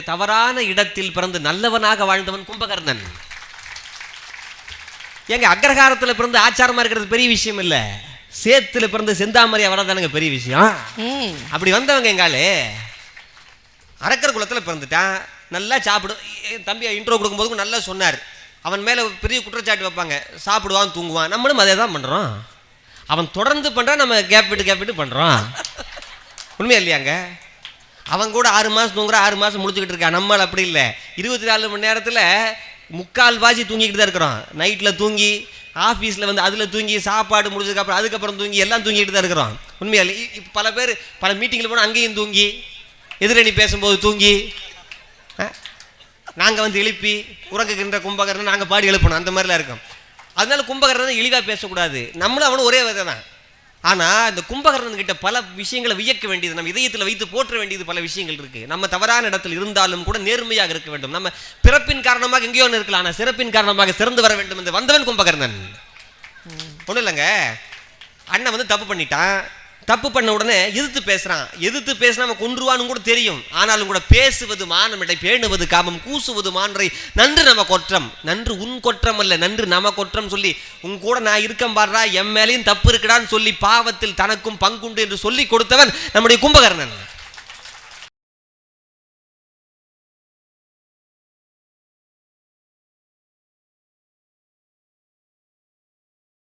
தவறான இடத்தில் பிறந்து நல்லவனாக வாழ்ந்தவன் கும்பகர்ணன். எங்க அக்ரஹாரத்தில் பிறந்து ஆச்சாரமா இருக்கிறது பெரிய விஷயம் இல்லை, சேத்துல பிறந்து செந்தாமரையா வரதானுங்க பெரிய விஷயம். அப்படி வந்தவங்க எங்காலே அரக்கர் குலத்தில் பிறந்துட்டான், நல்லா சாப்பிடும். தம்பி இன்ட்ரோ கொடுக்கும்போது நல்லா சொன்னார், அவன் மேலே பெரிய குற்றச்சாட்டு வைப்பாங்க, சாப்பிடுவான் தூங்குவான். நம்மளும் அதே தான் பண்ணுறோம். அவன் தொடர்ந்து பண்ணுறான், நம்ம கேப் விட்டு பண்ணுறோம். உண்மையா இல்லையாங்க? அவன் கூட 6 மாதம் தூங்குறான், 6 மாதம் முடிச்சுக்கிட்டு இருக்கான். நம்மள அப்படி இல்லை, 24 மணி நேரத்தில் 3/4 வாசி தூங்கிக்கிட்டு தான் இருக்கிறோம். நைட்டில் தூங்கி, ஆஃபீஸில் வந்து அதில் தூங்கி, சாப்பாடு முடிஞ்சதுக்கப்புறம் அதுக்கப்புறம் தூங்கி, எல்லாம் தூங்கிட்டு தான் இருக்கிறோம். உண்மையா இல்லை? இப்போ பல பேர் பல மீட்டிங்கில் போனால் அங்கேயும் தூங்கி, எதிரணி பேசும்போது தூங்கி, நாங்கள் வந்து எழுப்பி உறங்குகின்ற கும்பகர்ணன் நாங்கள் பாடி எழுப்பணும், அந்த மாதிரிலாம் இருக்கும். அதனால கும்பகர்ணன் இழிவாக பேசக்கூடாது. நம்மளும் அவனும் ஒரே விதை தான். ஆனால் இந்த கும்பகர்ணன் கிட்ட பல விஷயங்களை வியக்க வேண்டியது, நம்ம இதயத்தில் வைத்து போற்ற வேண்டியது பல விஷயங்கள் இருக்கு. நம்ம தவறான இடத்தில் இருந்தாலும் கூட நேர்மையாக இருக்க வேண்டும். நம்ம பிறப்பின் காரணமாக எங்கேயோ ஒன்று இருக்கலாம், ஆனால் சிறப்பின் காரணமாக சிறந்து வர வேண்டும் என்று வந்தவன் கும்பகர்ணன். ஒன்றும் இல்லைங்க, அண்ணன் வந்து தப்பு பண்ணிட்டான். தப்பு பண்ண உடனே எதிர்த்து பேசுனா அவன் கொன்றுவான்னு கூட தெரியும். ஆனாலும் கூட பேசுவது மானமிடை, பேணுவது காமம், கூசுவது மான்றை, நன்று நம்ம கொற்றம், நன்று உன் கொற்றம் அல்ல, நன்று நம்ம கொற்றம் சொல்லி, உன் கூட நான் இருக்கேன் பாடுறா, என் மேலேயும் தப்பு இருக்குடான்னு சொல்லி பாவத்தில் தனக்கும் பங்குண்டு என்று சொல்லி கொடுத்தவன் நம்முடைய கும்பகர்ணன்.